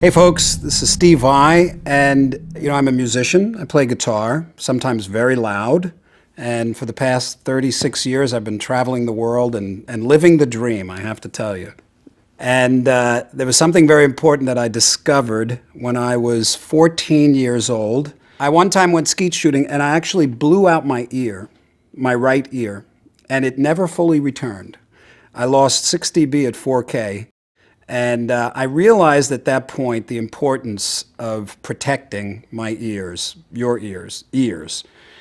Hey folks, this is Steve Vai, and I'm a musician. I play guitar, sometimes very loud, and for the past 36 years I've been traveling the world and living the dream, I have to tell you. And there was something very important that I discovered when I was 14 years old. I one time went skeet shooting and I actually blew out my ear, my right ear, and it never fully returned. I lost 6 dB at 4K. And I realized at that point the importance of protecting my ears, your ears.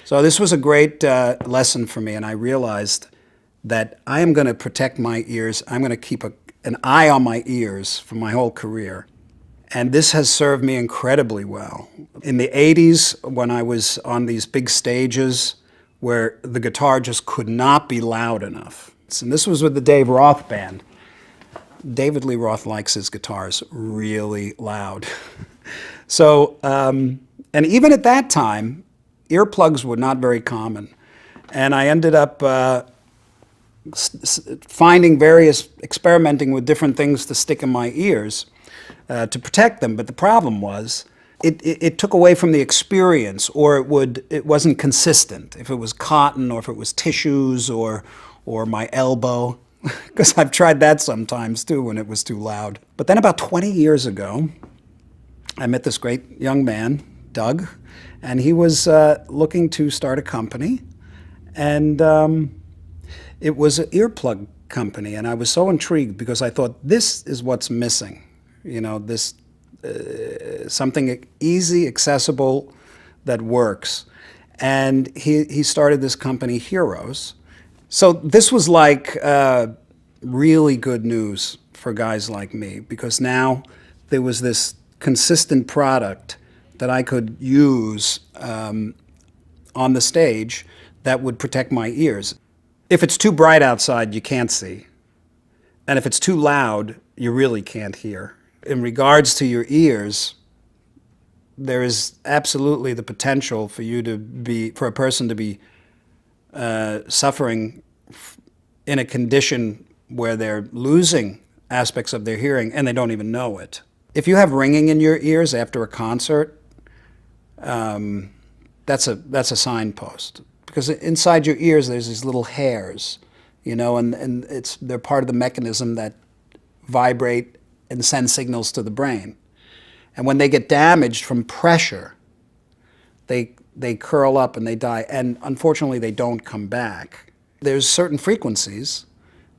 So this was a great lesson for me, and I realized that I am going to protect my ears. I'm going to keep an eye on my ears for my whole career. And this has served me incredibly well. In the 80s, when I was on these big stages where the guitar just could not be loud enough, and this was with the Dave Roth Band. David Lee Roth likes his guitars really loud. So, and even at that time, earplugs were not very common. And I ended up experimenting with different things to stick in my ears to protect them. But the problem was, it took away from the experience, or it wasn't consistent. If it was cotton, or if it was tissues, or my elbow. Because I've tried that sometimes too when it was too loud. But then about 20 years ago, I met this great young man, Doug, and he was looking to start a company. And it was an earplug company. And I was so intrigued because I thought, this is what's missing. This something easy, accessible, that works. And he started this company, Heroes. So this was like really good news for guys like me, because now there was this consistent product that I could use on the stage that would protect my ears. If it's too bright outside, you can't see. And if it's too loud, you really can't hear. In regards to your ears, there is absolutely the potential for a person to be suffering in a condition where they're losing aspects of their hearing and they don't even know it. If you have ringing in your ears after a concert, that's a signpost, because inside your ears there's these little hairs, and they're part of the mechanism that vibrate and send signals to the brain. And when they get damaged from pressure, they curl up and they die, and unfortunately they don't come back. There's certain frequencies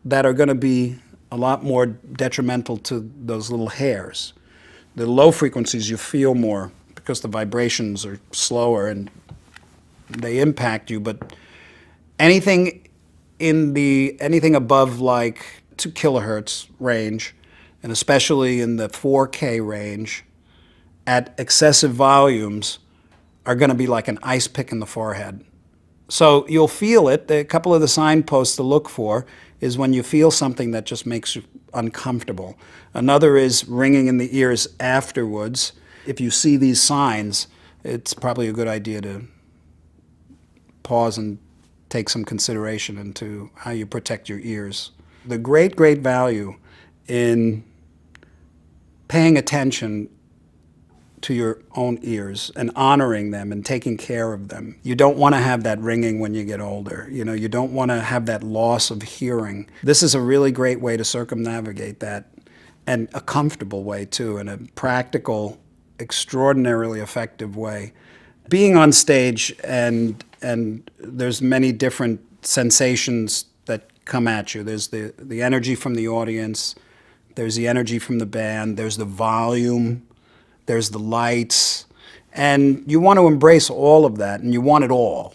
that are going to be a lot more detrimental to those little hairs. The low frequencies you feel more because the vibrations are slower and they impact you, but anything above like 2 kilohertz range, and especially in the 4K range, at excessive volumes, are going to be like an ice pick in the forehead. So you'll feel it. A couple of the signposts to look for is when you feel something that just makes you uncomfortable. Another is ringing in the ears afterwards. If you see these signs, it's probably a good idea to pause and take some consideration into how you protect your ears. The great, great value in paying attention to your own ears and honoring them and taking care of them. You don't want to have that ringing when you get older. You don't want to have that loss of hearing. This is a really great way to circumnavigate that, and a comfortable way too, and a practical, extraordinarily effective way. Being on stage, and there's many different sensations that come at you. There's the energy from the audience, there's the energy from the band, there's the volume, there's the lights, and you want to embrace all of that, and you want it all,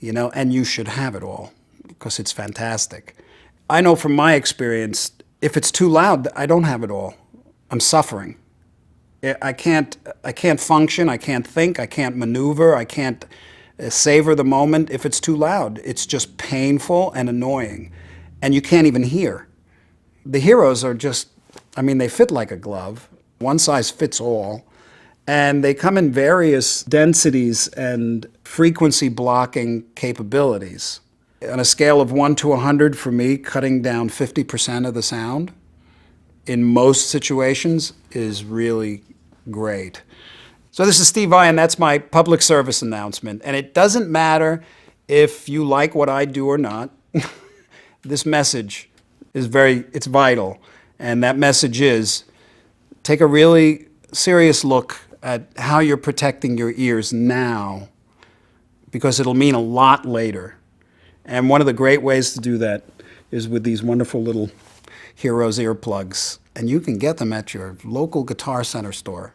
and you should have it all, because it's fantastic. I know from my experience, if it's too loud, I don't have it all. I'm suffering. I can't function, I can't think, I can't maneuver, I can't savor the moment. If it's too loud, it's just painful and annoying, and you can't even hear. The Heroes are just, they fit like a glove. One size fits all, and they come in various densities and frequency blocking capabilities. On a scale of 1 to 100, for me, cutting down 50% of the sound in most situations is really great. So this is Steve Vai, and that's my public service announcement. And it doesn't matter if you like what I do or not. This message is it's vital. And that message is, take a really serious look at how you're protecting your ears now, because it'll mean a lot later. And one of the great ways to do that is with these wonderful little Heroes earplugs. And you can get them at your local Guitar Center store.